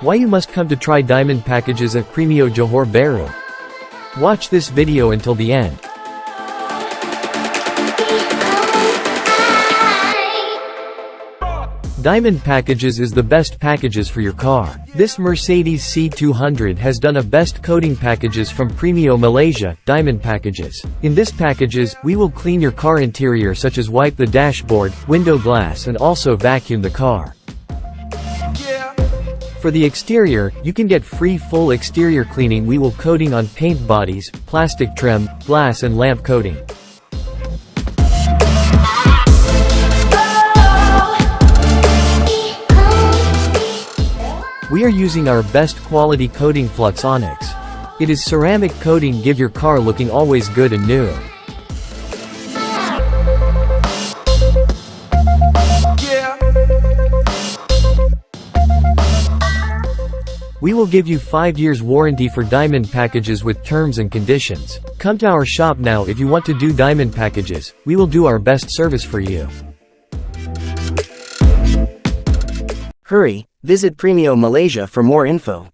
Why you must come to try diamond packages at Premio Johor Bahru. Watch this video until the end. Diamond packages is the best packages for your car. This Mercedes C200 has done a best coating packages from Premio Malaysia, diamond packages. In this packages, we will clean your car interior such as wipe the dashboard, window glass and also vacuum the car. For the exterior, you can get free full exterior cleaning. We will coating on paint bodies, plastic trim, glass and lamp coating. We are using our best quality coating Flux Onyx. It is ceramic coating, give your car looking always good and new. We will give you 5 years warranty for diamond packages with terms and conditions. Come to our shop now if you want to do diamond packages. We will do our best service for you. Hurry, visit Premio Malaysia for more info.